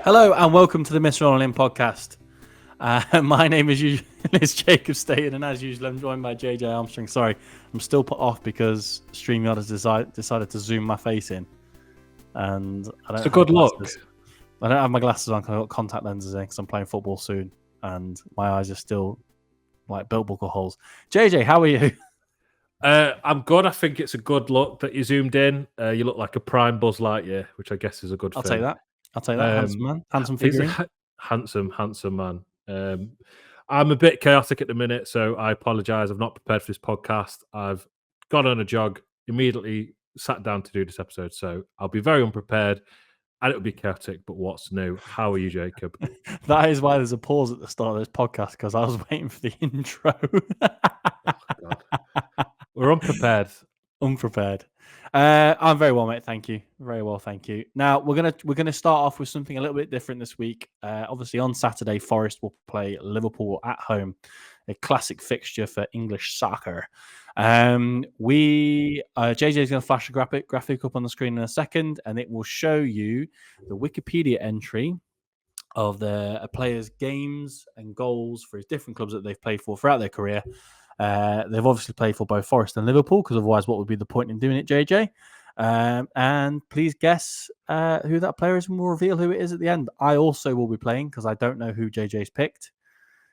Hello and welcome to the Mr. Online podcast. My name is Jacob Staten, and as usual, I'm joined by JJ Armstrong. Sorry, I'm still put off because StreamYard has decided to zoom my face in, and I don't It's a have good glasses. look. I don't have my glasses on because I've got contact lenses in because I'm playing football soon, and my eyes are still like belt buckle holes. JJ, how are you? I'm good. I think it's a good look that you zoomed in. You look like a prime Buzz Lightyear, which I guess is a good I'll thing. take that. Handsome man, handsome figurine. Handsome man. I'm a bit chaotic at the minute, so I apologise. I've not prepared for this podcast. I've got on a jog, immediately sat down to do this episode, so I'll be very unprepared, and it'll be chaotic. But what's new? How are you, Jacob? That is why there's a pause at the start of this podcast because I was waiting for the intro. God. We're unprepared. Unprepared. I'm very well, mate. Thank you. Very well, thank you. Now we're gonna start off with something a little bit different this week. Obviously, on Saturday, Forest will play Liverpool at home, a classic fixture for English soccer. JJ is going to flash a graphic up on the screen in a second, and it will show you the Wikipedia entry of the players' games and goals for his different clubs that they've played for throughout their career. They've obviously played for both Forest and Liverpool, because otherwise, what would be the point in doing it, JJ? And please guess who that player is, and we'll reveal who it is at the end. I also will be playing because I don't know who JJ's picked.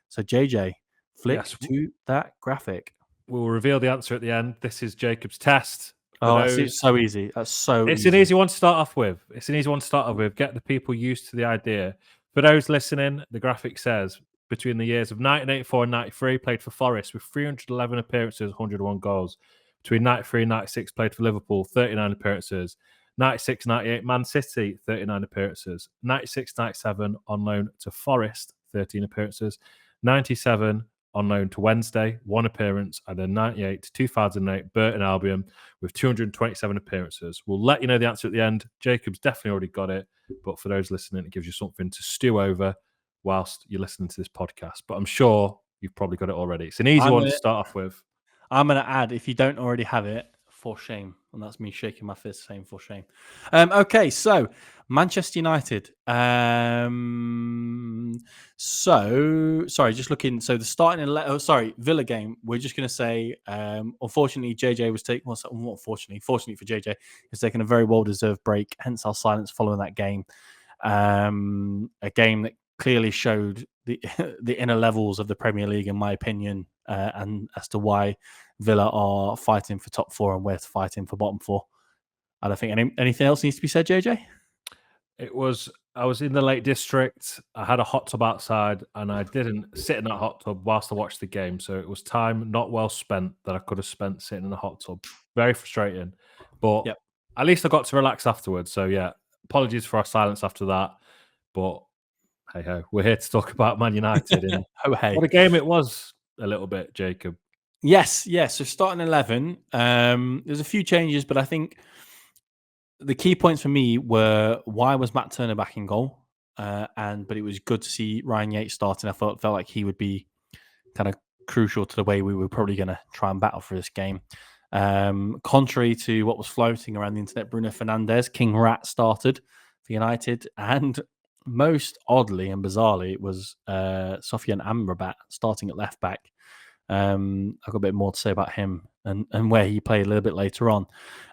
So, JJ, flick to that graphic. We'll reveal the answer at the end. This is Jacob's test. It's so easy. That's so It's easy. an easy one to start off with. Get the people used to the idea. For those listening, the graphic says between the years of 1984 and 93, played for Forest with 311 appearances, 101 goals. Between 93 and 96, played for Liverpool, 39 appearances. 96, 98, Man City, 39 appearances. 96, 97, on loan to Forest, 13 appearances. 97, on loan to Wednesday, 1 appearance, and then 98 to 2008, Burton Albion with 227 appearances. We'll let you know the answer at the end. Jacob's definitely already got it, but for those listening, it gives you something to stew over whilst you're listening to this podcast. But I'm sure you've probably got it already. It's an easy one to start off with. I'm going to add, if you don't already have it, for shame. And that's me shaking my fist saying for shame. Okay, so Manchester United. Just looking. So the starting Villa game. We're just going to say, unfortunately, JJ was taking. Well, fortunately for JJ, he's taking a very well-deserved break. Hence our silence following that game. A game that clearly showed the the inner levels of the Premier League, in my opinion, and as to why Villa are fighting for top 4 and we're fighting for bottom 4. I don't think anything else needs to be said, JJ. I was in the Lake District. I had a hot tub outside, and I didn't sit in that hot tub whilst I watched the game. So it was time not well spent that I could have spent sitting in a hot tub. Very frustrating, but at least I got to relax afterwards. So yeah, apologies for our silence after that, but hey ho, we're here to talk about Man United. And what a game it was, a little bit, Jacob. Yes. So starting 11, there's a few changes, but I think the key points for me were, why was Matt Turner back in goal? But it was good to see Ryan Yates starting. I felt like he would be kind of crucial to the way we were probably going to try and battle for this game. Contrary to what was floating around the internet, Bruno Fernandes, King Rat, started for United, and most oddly and bizarrely, it was Sofiane Amrabat starting at left back. I've got a bit more to say about him and where he played a little bit later on.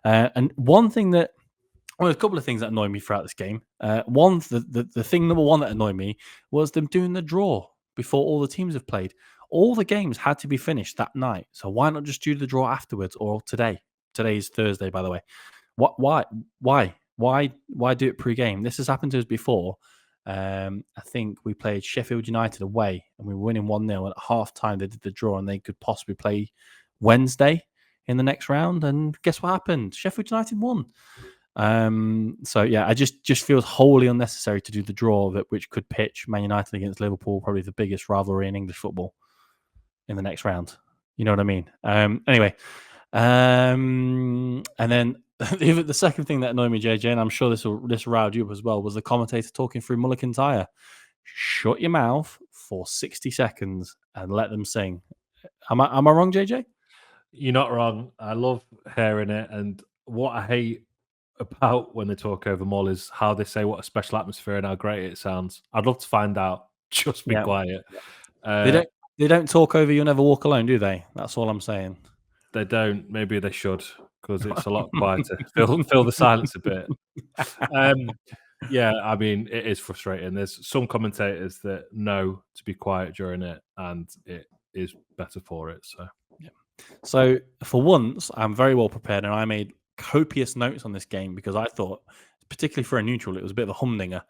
And there's a couple of things that annoyed me throughout this game. The thing number one that annoyed me was them doing the draw before all the teams have played. All the games had to be finished that night, so why not just do the draw afterwards or today? Today's Thursday, by the way. Why do it pre-game? This has happened to us before. I think we played Sheffield United away and we were winning 1-0. At half time, they did the draw and they could possibly play Wednesday in the next round. And guess what happened? Sheffield United won. So yeah, I just feels wholly unnecessary to do the draw which could pitch Man United against Liverpool, probably the biggest rivalry in English football, in the next round. You know what I mean? Anyway, and then the second thing that annoyed me, JJ, and I'm sure this riled you up as well, was the commentator talking through Muller Kintyre. Shut your mouth for 60 seconds and let them sing. Am I wrong, JJ? You're not wrong. I love hearing it, and what I hate about when they talk over Mull is how they say what a special atmosphere and how great it sounds. I'd love to find out. Just be Yeah. quiet. They don't talk over "You'll Never Walk Alone," do they? That's all I'm saying. They don't. Maybe they should, because it's a lot quieter. Fill the silence a bit. Yeah, I mean, it is frustrating. There's some commentators that know to be quiet during it, and it is better for it. So, Yeah. So for once, I'm very well prepared, and I made copious notes on this game because I thought, particularly for a neutral, it was a bit of a humdinger.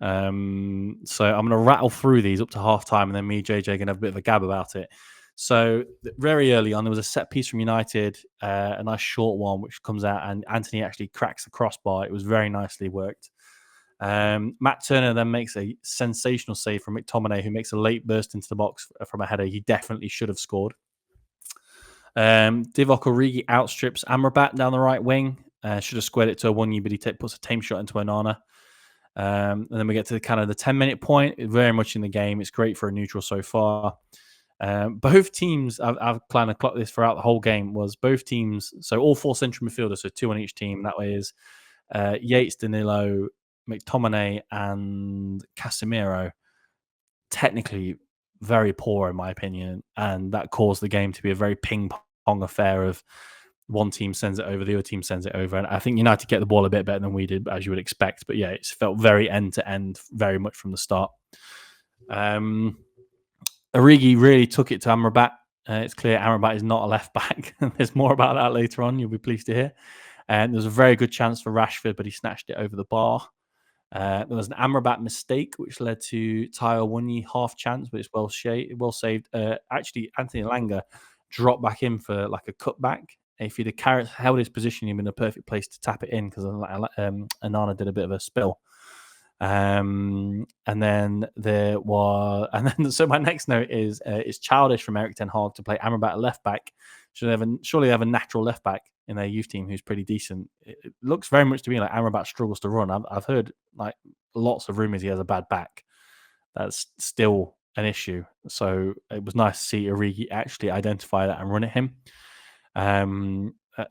So I'm going to rattle through these up to half time, and then me, JJ, going to have a bit of a gab about it. So very early on, there was a set piece from United, a nice short one, which comes out, and Anthony actually cracks the crossbar. It was very nicely worked. Matt Turner then makes a sensational save from McTominay, who makes a late burst into the box from a header he definitely should have scored. Divock Origi outstrips Amrabat down the right wing. Should have squared it to a 1-1, but he puts a tame shot into Onana. And then we get to the 10-minute point. Very much in the game. It's great for a neutral so far. Both teams, I've kind of clocked this throughout the whole game, was both teams, so all 4 central midfielders, so 2 on each team. That way is Yates, Danilo, McTominay, and Casemiro. Technically very poor, in my opinion, and that caused the game to be a very ping-pong affair of one team sends it over, the other team sends it over, and I think United get the ball a bit better than we did, as you would expect. But yeah, it's felt very end-to-end, very much from the start. Origi really took it to Amrabat. It's clear Amrabat is not a left-back. There's more about that later on, you'll be pleased to hear. And there was a very good chance for Rashford, but he snatched it over the bar. There was an Amrabat mistake, which led to Tayo Wunyi half chance, but it's well saved. Actually, Anthony Elanga dropped back in for like a cutback. If he'd have held his position, he'd been in a perfect place to tap it in, because Onana did a bit of a spill. And then so my next note is it's childish from Erik ten Hag to play Amrabat at left back. Surely they have a natural left back in their youth team who's pretty decent. It looks very much to me like Amrabat struggles to run. I've heard like lots of rumors he has a bad back. That's still an issue. So it was nice to see Origi actually identify that and run at him.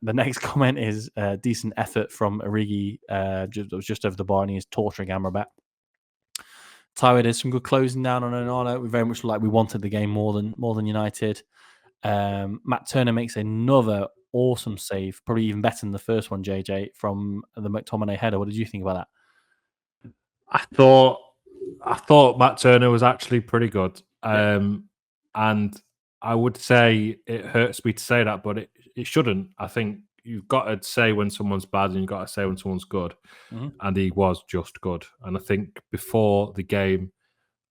The next comment is decent effort from Origi. Just over the bar, and he's torturing Amrabat. Tayo did some good closing down on Onana. We very much like we wanted the game more than United. Matt Turner makes another awesome save, probably even better than the first one, JJ, from the McTominay header. What did you think about that? I thought Matt Turner was actually pretty good. And I would say it hurts me to say that, but it shouldn't. I think you've got to say when someone's bad, and you've got to say when someone's good. Mm-hmm. And he was just good. And I think before the game,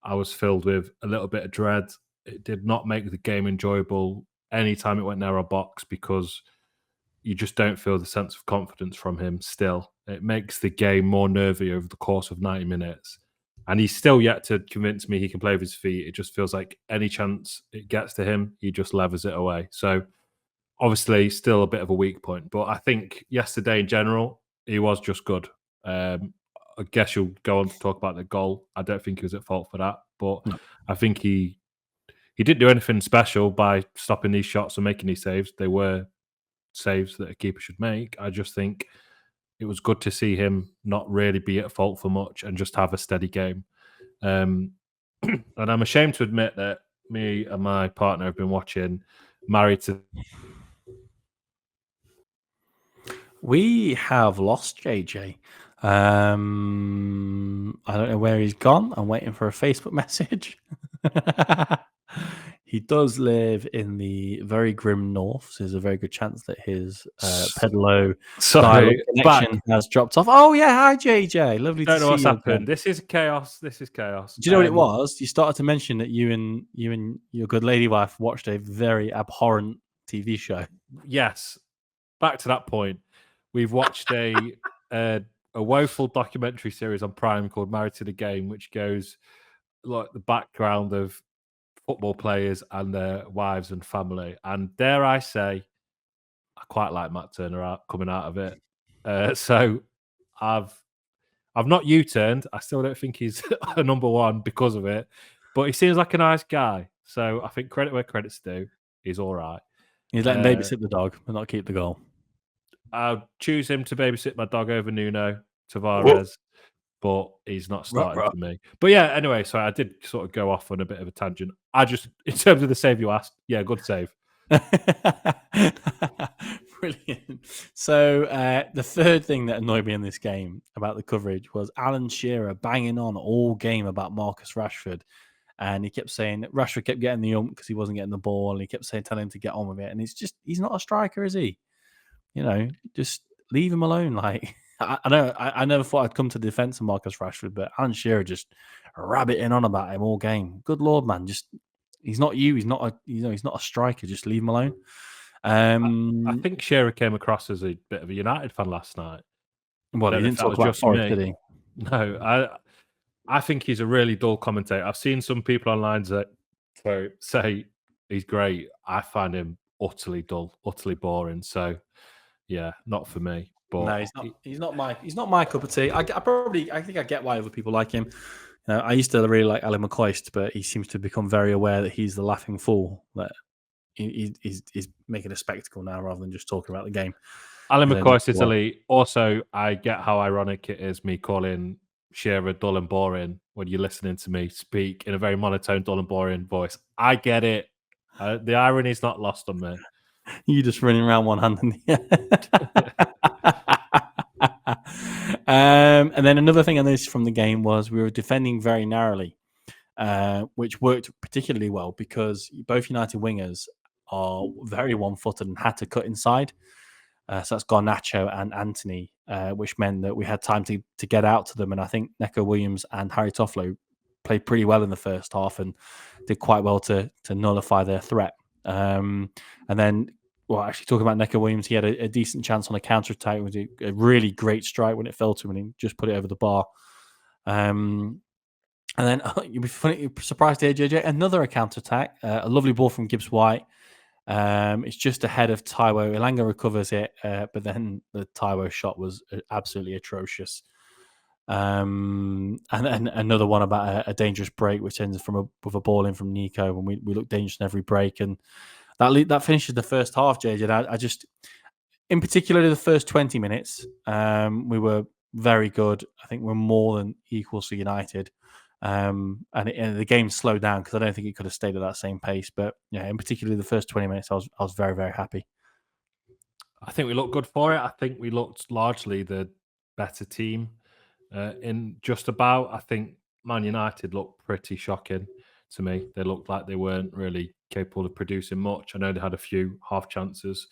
I was filled with a little bit of dread. It did not make the game enjoyable anytime it went near our box, because you just don't feel the sense of confidence from him still. It makes the game more nervy over the course of 90 minutes. And he's still yet to convince me he can play with his feet. It just feels like any chance it gets to him, he just levers it away. So obviously still a bit of a weak point. But I think yesterday in general, he was just good. I guess you'll go on to talk about the goal. I don't think he was at fault for that. But I think he didn't do anything special by stopping these shots and making these saves. They were saves that a keeper should make. I just think it was good to see him not really be at fault for much and just have a steady game. And I'm ashamed to admit that me and my partner have been watching Married to... We have lost JJ. I don't know where he's gone. I'm waiting for a Facebook message. He does live in the very grim north, so there's a very good chance that his Pedalo connection has dropped off. Oh yeah, hi JJ, lovely to see you. Don't know what's happened. This is chaos. Do you know what it was? You started to mention that you and your good lady wife watched a very abhorrent TV show. Yes. Back to that point, we've watched a woeful documentary series on Prime called Married to the Game, which goes like the background of football players and their wives and family. And dare I say, I quite like Matt Turner coming out of it. So I've not U-turned. I still don't think he's a number one because of it, but he seems like a nice guy. So I think credit where credit's due. He's all right. He's letting babysit the dog, but not keep the goal. I'll choose him to babysit my dog over Nuno Tavares, but he's not starting for me. But yeah, anyway, so I did sort of go off on a bit of a tangent. I just, in terms of the save you asked, yeah, good save. Brilliant. So the third thing that annoyed me in this game about the coverage was Alan Shearer banging on all game about Marcus Rashford. And he kept saying that Rashford kept getting the ump because he wasn't getting the ball. And he kept saying, telling him to get on with it. And it's just, he's not a striker, is he? You know, just leave him alone. Like, I know, I never thought I'd come to the defense of Marcus Rashford, but Alan Shearer just rabbiting on about him all game. Good Lord, man. Just, he's not you. He's not a, he's not a striker. Just leave him alone. I think Shearer came across as a bit of a United fan last night. Well, he didn't talk about Forest, did he? No, I think he's a really dull commentator. I've seen some people online say he's great. I find him utterly dull, utterly boring. So, yeah, not for me. But no, he's not my cup of tea. I think I get why other people like him. You know, I used to really like Alan McCoist, but he seems to have become very aware that he's the laughing fool. That he's making a spectacle now rather than just talking about the game. Alan McCoist is elite. Also, I get how ironic it is me calling Shearer dull and boring when you're listening to me speak in a very monotone, dull and boring voice. I get it. The irony is not lost on me. You just running around one hand in the and then another thing I noticed from the game was we were defending very narrowly, which worked particularly well because both United wingers are very one-footed and had to cut inside. So that's Garnacho and Anthony, which meant that we had time to get out to them. And I think Neco Williams and Harry Toffolo played pretty well in the first half and did quite well to nullify their threat. And then, well, actually talking about Neco Williams, he had a decent chance on a counter-attack with a really great strike when it fell to him and he just put it over the bar. And then you'll be surprised to hear, JJ, another counter-attack, a lovely ball from Gibbs-White. It's just ahead of Taiwo. Elanga recovers it, but then the Taiwo shot was absolutely atrocious. And another one about a dangerous break, which ends with a ball in from Nico when we look dangerous in every break. And that finishes the first half, JJ. I just, in particular, the first 20 minutes, we were very good. I think we're more than equal to United. And the game slowed down because I don't think it could have stayed at that same pace. But yeah, in particular, the first 20 minutes, I was very, very happy. I think we looked good for it. I think we looked largely the better team in just about. I think Man United looked pretty shocking to me. They looked like they weren't really capable of producing much. I know they had a few half chances,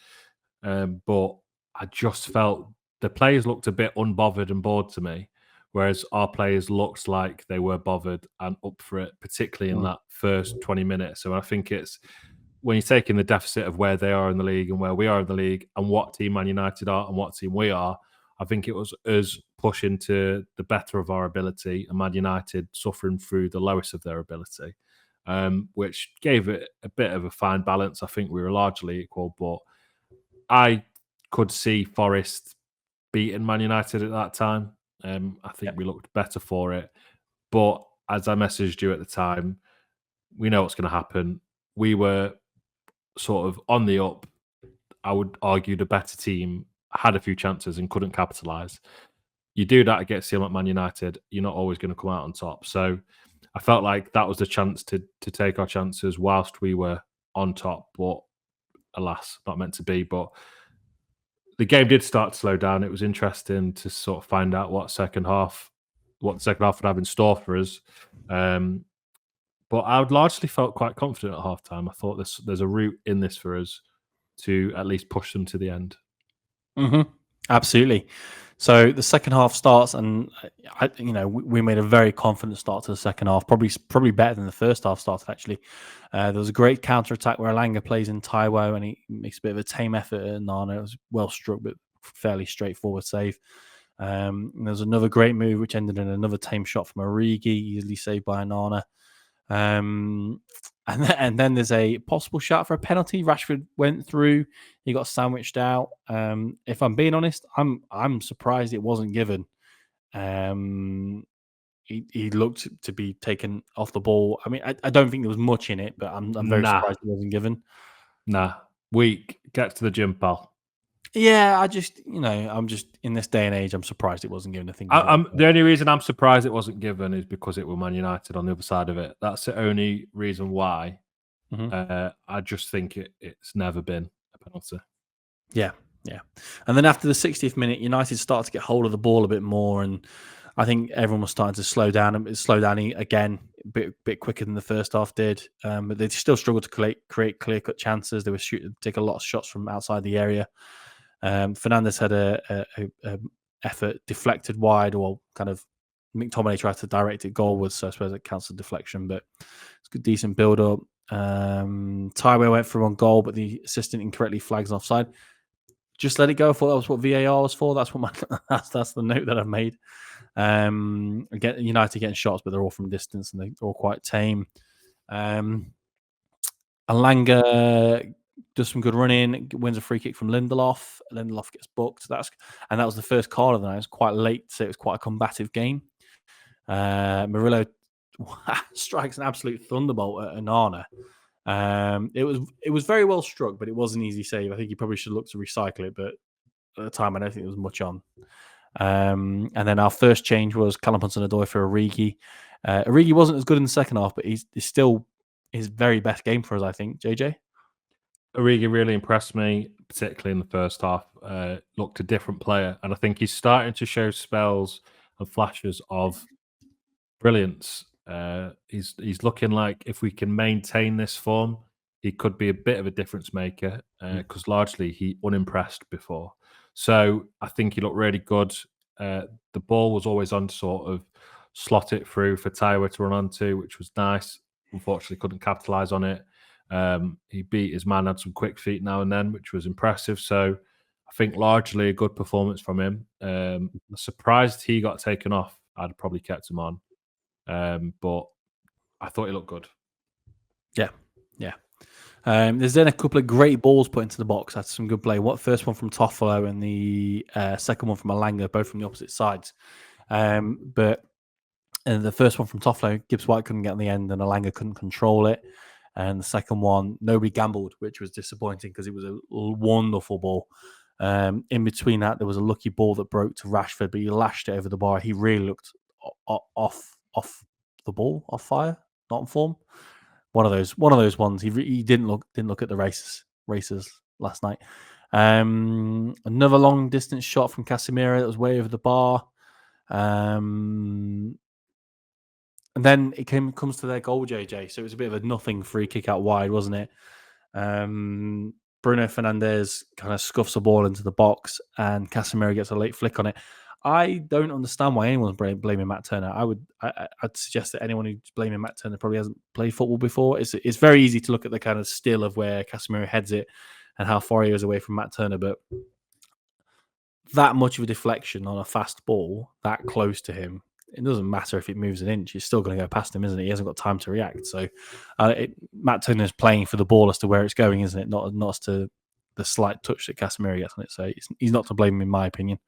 but I just felt the players looked a bit unbothered and bored to me. Whereas our players looked like they were bothered and up for it, particularly in that first 20 minutes. So I think it's when you're taking the deficit of where they are in the league and where we are in the league and what team Man United are and what team we are, I think it was us pushing to the better of our ability and Man United suffering through the lowest of their ability, which gave it a bit of a fine balance. I think we were largely equal, but I could see Forest beating Man United at that time. I think we looked better for it. But as I messaged you at the time, we know what's going to happen. We were sort of on the up. I would argue the better team had a few chances and couldn't capitalise. You do that against a team like Man United, you're not always going to come out on top. So I felt like that was the chance to take our chances whilst we were on top. But alas, not meant to be. But the game did start to slow down. It was interesting to sort of find out what the second half would have in store for us. But I would largely felt quite confident at halftime. I thought there's a route in this for us to at least push them to the end. Mm-hmm. Absolutely. So the second half starts, and we made a very confident start to the second half. Probably better than the first half started. Actually, there was a great counter attack where Elanga plays in Taiwo, and he makes a bit of a tame effort at Nana. It was well struck, but fairly straightforward save. There was another great move which ended in another tame shot from Origi, easily saved by Nana. And then there's a possible shot for a penalty. Rashford went through. He got sandwiched out. If I'm being honest, I'm surprised it wasn't given. He looked to be taken off the ball. I mean, I don't think there was much in it, but I'm very surprised it wasn't given. Weak. Get to the gym, pal. Yeah, I'm just in this day and age, I'm surprised it wasn't given. I think he's right. The only reason I'm surprised it wasn't given is because it was Man United on the other side of it. That's the only reason why. Mhm. I just think it's never been a penalty. Yeah, yeah. And then after the 60th minute, United started to get hold of the ball a bit more, and I think everyone was starting to slow down again a bit quicker than the first half did. But they still struggled to create clear cut chances. They were take a lot of shots from outside the area. Fernandes had a effort deflected wide, or kind of McTominay tried to direct it goalwards, so I suppose it counts as deflection. But it's a decent build up. Tyway went through on goal, but the assistant incorrectly flags offside. Just let it go. I thought that was what VAR was for. That's what that's the note that I've made. Again, United getting shots, but they're all from distance and they're all quite tame. Alanga does some good running, wins a free kick from Lindelof. Lindelof gets booked. That was the first card of the night. It was quite late, so it was quite a combative game. Murillo strikes an absolute thunderbolt at Onana. It was very well struck, but it was an easy save. I think he probably should look to recycle it, but at the time I don't think there was much on. And then our first change was Callum Hudson-Odoi for Origi. Origi wasn't as good in the second half, but he's still his very best game for us, I think. JJ? Origi really impressed me, particularly in the first half. Looked a different player, and I think he's starting to show spells and flashes of brilliance. He's looking like if we can maintain this form, he could be a bit of a difference maker because largely he unimpressed before. So I think he looked really good. The ball was always on to sort of slot it through for Taiwo to run onto, which was nice. Unfortunately, couldn't capitalise on it. He beat his man, had some quick feet now and then, which was impressive. So I think largely a good performance from him. Surprised he got taken off. I'd probably kept him on. But I thought he looked good. Yeah, yeah. There's then a couple of great balls put into the box. That's some good play. First one from Toffolo and the second one from Alanga, both from the opposite sides. But the first one from Toffolo, Gibbs-white couldn't get on the end and Alanga couldn't control it. And the second one, nobody gambled, which was disappointing because it was a wonderful ball. In between that, there was a lucky ball that broke to Rashford, but he lashed it over the bar. He really looked off the ball, off fire, not in form. One of those ones. He didn't look at the races last night. Another long distance shot from Casemiro that was way over the bar. And then it comes to their goal, JJ. So it was a bit of a nothing free kick out wide, wasn't it? Bruno Fernandes kind of scuffs the ball into the box, and Casemiro gets a late flick on it. I don't understand why anyone's blaming Matt Turner. I'd suggest that anyone who's blaming Matt Turner probably hasn't played football before. It's very easy to look at the kind of still of where Casemiro heads it and how far he is away from Matt Turner, but that much of a deflection on a fast ball that close to him, it doesn't matter if it moves an inch. He's still going to go past him, isn't it? He hasn't got time to react. So Matt Turner's playing for the ball as to where it's going, isn't it? Not as to the slight touch that Casemiro gets on it. So he's not to blame, in my opinion.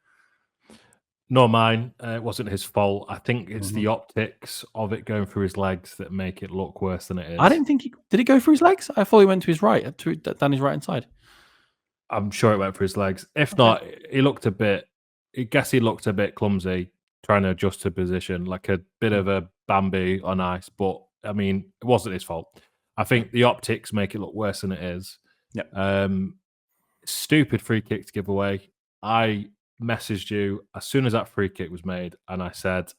Nor mine. It wasn't his fault. I think it's the optics of it going through his legs that make it look worse than it is. I didn't think did it go through his legs? I thought he went to his right, down his right hand side. I'm sure it went through his legs. If not, he looked a bit. I guess he looked a bit clumsy, trying to adjust to position, like a bit of a Bambi on ice. But I mean, it wasn't his fault. I think the optics make it look worse than it is. Yeah. Stupid free kick to give away. I messaged you as soon as that free kick was made, and I said,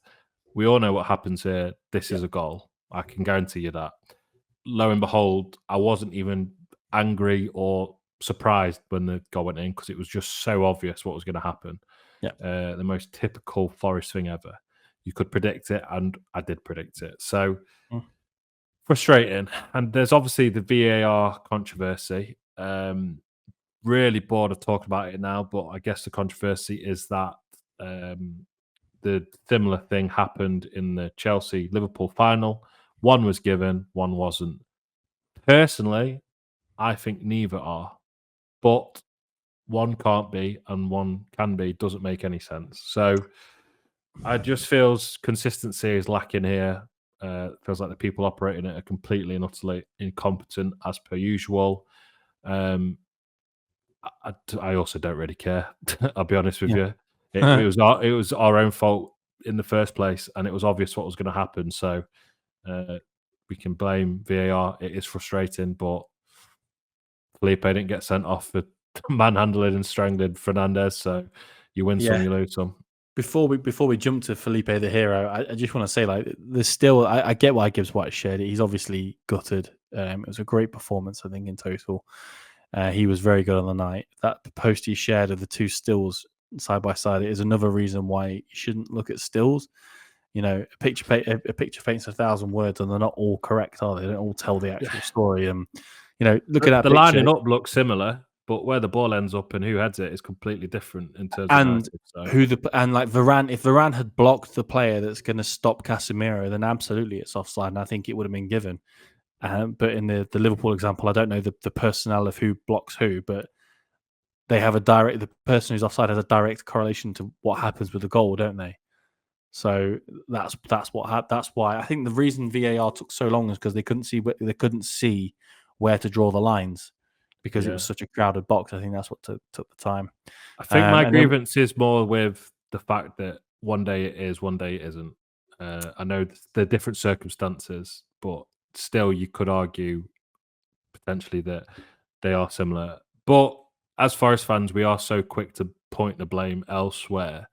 "We all know what happens here. This is a goal. I can guarantee you that." Lo and behold, I wasn't even angry or surprised when the goal went in because it was just so obvious what was going to happen. Yeah. The most typical Forest thing ever. You could predict it, and I did predict it. So frustrating. And there's obviously the VAR controversy. Really bored of talking about it now, but I guess the controversy is that the similar thing happened in the Chelsea-Liverpool final. One was given, one wasn't. Personally, I think neither are. But one can't be and one can be doesn't make any sense. So I just feels consistency is lacking here. Feels like the people operating it are completely and utterly incompetent as per usual. I also don't really care. I'll be honest with Yeah. you. It was our own fault in the first place, and it was obvious what was going to happen. So we can blame VAR. It is frustrating, but Felipe didn't get sent off for manhandling and strangling Fernandez. So you win some, you lose some. Before we jump to Felipe the hero, I just want to say, like, there's still I get why Gibbs-White shared it. He's obviously gutted. It was a great performance, I think, in total. He was very good on the night. That post he shared of the two stills side by side is another reason why you shouldn't look at stills. You know, a picture paints 1,000 words, and they're not all correct, are they? They don't all tell the actual story. And you know, look at that The picture. lining up looks similar, but where the ball ends up and who heads it is completely different in terms of narrative. So. Like Varane, if Varane had blocked the player that's going to stop Casemiro, then absolutely it's offside, and I think it would have been given. But in the Liverpool example, I don't know the personnel of who blocks who, but they have the person who's offside has a direct correlation to what happens with the goal, don't they? So that's why I think the reason VAR took so long is because they couldn't see where to draw the lines because it was such a crowded box. I think that's what took the time. I think my grievance is more with the fact that one day it is, one day it isn't. I know the different circumstances, but still you could argue potentially that they are similar. But as Forest fans, we are so quick to point the blame elsewhere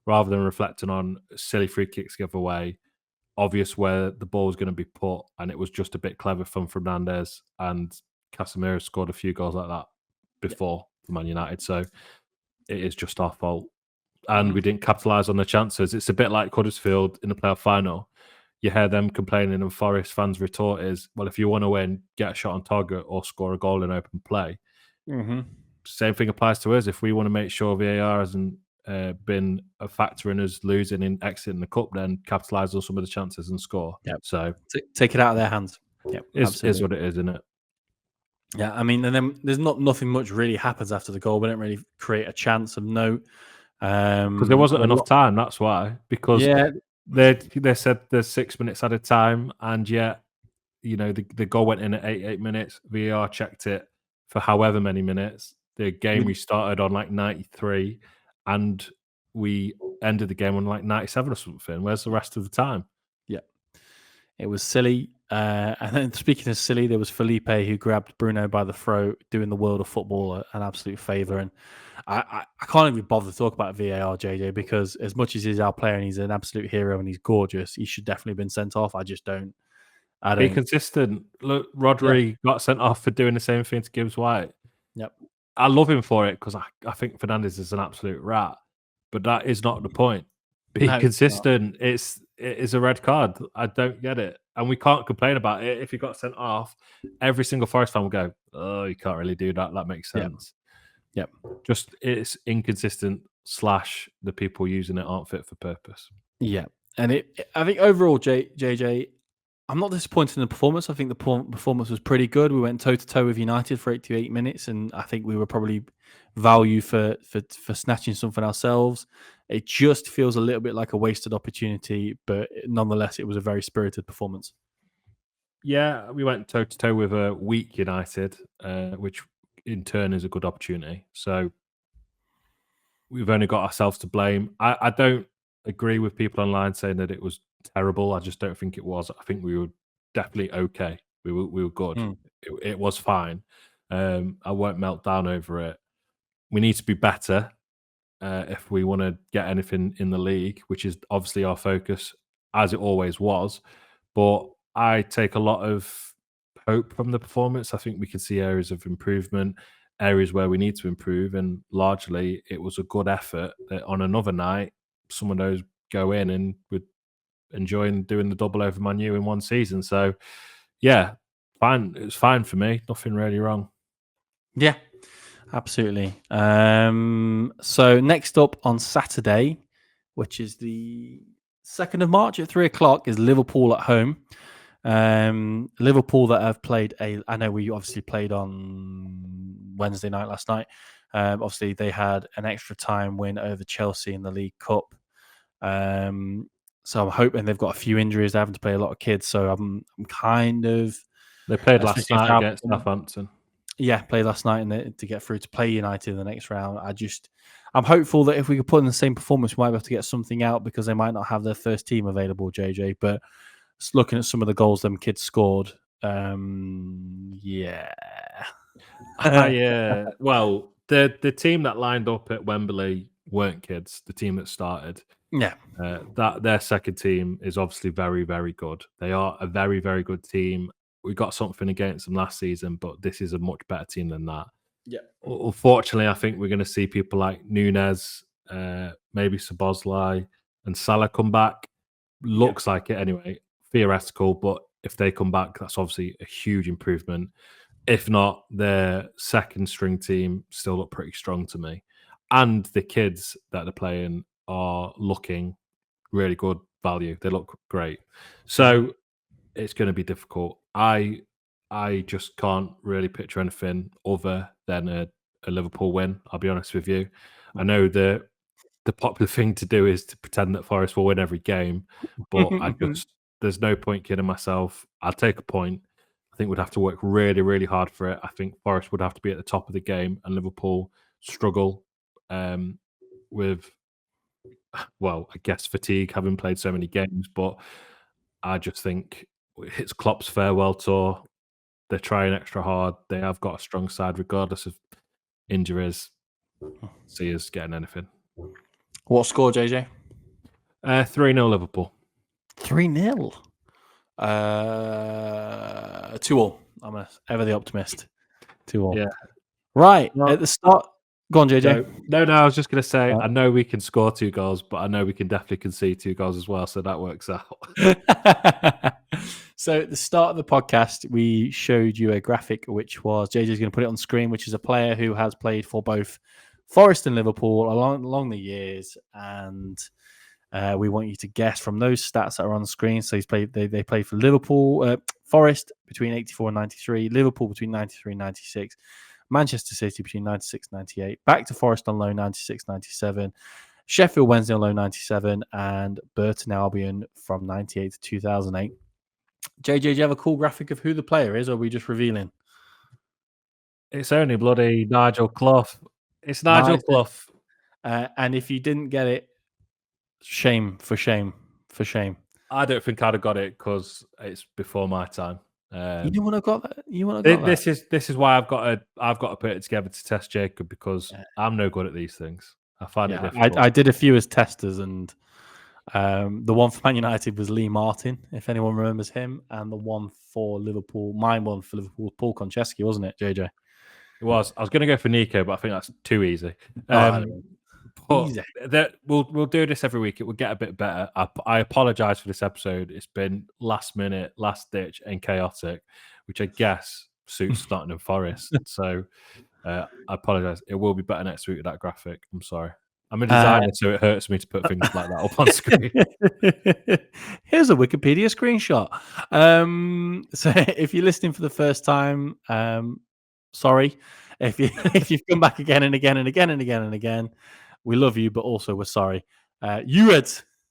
rather than reflecting on silly free kicks give away, obvious where the ball was going to be put, and it was just a bit clever from Fernandez, and Casemiro scored a few goals like that before for Man United. So it is just our fault. And we didn't capitalise on the chances. It's a bit like Huddersfield in the playoff final. You hear them complaining, and Forest fans' retort is, well, if you want to win, get a shot on target or score a goal in open play. Mm-hmm. Same thing applies to us. If we want to make sure VAR hasn't been a factor in us losing and exiting the cup, then capitalise on some of the chances and score. Yep. So take it out of their hands. Yeah, is what it is, isn't it? Yeah, I mean, and then there's nothing much really happens after the goal. We don't really create a chance of note because there wasn't enough time. That's why. Because they said there's 6 minutes at a time, and yet you know the goal went in at 88 minutes. VAR checked it for however many minutes. The game restarted on like 93, and we ended the game on like 97 or something. Where's the rest of the time? Yeah, it was silly. And then speaking of silly, there was Felipe who grabbed Bruno by the throat, doing the world of football an absolute favour. And I can't even bother to talk about VAR, JJ, because as much as he's our player and he's an absolute hero and he's gorgeous, he should definitely have been sent off. I don't. Be consistent. Look, Rodri got sent off for doing the same thing to Gibbs-White. Yep. I love him for it because I think Fernandez is an absolute rat, but that is not the point. Be consistent. It is a red card. I don't get it. And we can't complain about it. If he got sent off, every single Forest fan will go, oh, you can't really do that. That makes sense. Yep. Just it's inconsistent / the people using it aren't fit for purpose. Yeah. And I think overall, JJ, I'm not disappointed in the performance. I think the performance was pretty good. We went toe-to-toe with United for 88 minutes, and I think we were probably value for snatching something ourselves. It just feels a little bit like a wasted opportunity, but nonetheless, it was a very spirited performance. Yeah, we went toe-to-toe with a weak United, which in turn is a good opportunity. So we've only got ourselves to blame. I don't agree with people online saying that it was terrible. I just don't think it was. I think we were definitely okay. We were good. It was fine. I won't melt down over it. We need to be better if we want to get anything in the league, which is obviously our focus, as it always was. But I take a lot of hope from the performance. I think we can see areas of improvement, areas where we need to improve, and largely it was a good effort that on another night, some of those go in and would enjoying doing the double over Man U in one season. So, yeah, fine. It was fine for me. Nothing really wrong. Yeah, absolutely. So next up on Saturday, which is the 2nd of March at 3:00, is Liverpool at home. Liverpool that have played I know we obviously played on Wednesday night last night. Obviously, they had an extra time win over Chelsea in the League Cup. So I'm hoping they've got a few injuries. They're having to play a lot of kids. So I'm kind of. They played last night against Southampton. Yeah, played last night to get through to play United in the next round. I'm hopeful that if we could put in the same performance, we might be able to get something out because they might not have their first team available, JJ. But looking at some of the goals them kids scored, yeah. Well, the team that lined up at Wembley weren't kids. The team that started, Yeah. that their second team is obviously very, very good. They are a very, very good team. We got something against them last season, but this is a much better team than that. Yeah. Unfortunately, I think we're going to see people like Nunes, maybe Szoboszlai, and Salah come back. Looks like it anyway. Theoretical, but if they come back, that's obviously a huge improvement. If not, their second string team still look pretty strong to me. And the kids that they're playing are looking really good value. They look great. So it's going to be difficult. I just can't really picture anything other than a Liverpool win. I'll be honest with you. I know the popular thing to do is to pretend that Forest will win every game, but there's no point kidding myself. I'll take a point. I think we'd have to work really, really hard for it. I think Forest would have to be at the top of the game, and Liverpool struggle with, well, I guess fatigue, having played so many games. But I just think it's Klopp's farewell tour. They're trying extra hard. They have got a strong side, regardless of injuries. See us getting anything. What score, JJ? 3-0 Liverpool. 3-0. 2-all. I'm ever the optimist. 2-all. Yeah. Right. At the start. Go on, JJ. No, I was just going to say, I know we can score 2 goals, but I know we can definitely concede 2 goals as well, so that works out. So at the start of the podcast, we showed you a graphic, which was JJ's going to put it on screen, which is a player who has played for both Forest and Liverpool along the years, and we want you to guess from those stats that are on the screen. So they played for Liverpool, Forest between 84 and 93, Liverpool between 93 and 96, Manchester City between 96 and 98, back to Forest on loan 96, 97, Sheffield Wednesday on loan 97, and Burton Albion from 98 to 2008. JJ, do you have a cool graphic of who the player is, or are we just revealing? It's only bloody Nigel Clough. It's Nigel Clough. And if you didn't get it, shame. I don't think I'd have got it because it's before my time. You don't want to got that. You want to got that. This is why I've got to put it together to test Jacob, because I'm no good at these things. I find it difficult. I did a few as testers, and the one for Man United was Lee Martin, if anyone remembers him, and the one for Liverpool, mine one for Liverpool, Paul Konchesky, wasn't it, JJ? It was. I was going to go for Nico, but I think that's too easy. Easy. We'll do this every week. It will get a bit better. I apologise for this episode. It's been last minute, last ditch, and chaotic, which I guess suits Nottingham Forest. So I apologise. It will be better next week with that graphic. I'm sorry. I'm a designer, so it hurts me to put things like that up on screen. Here's a Wikipedia screenshot. So if you're listening for the first time, sorry. If you've come back again and again and again and again and again, we love you, but also we're sorry. Ued,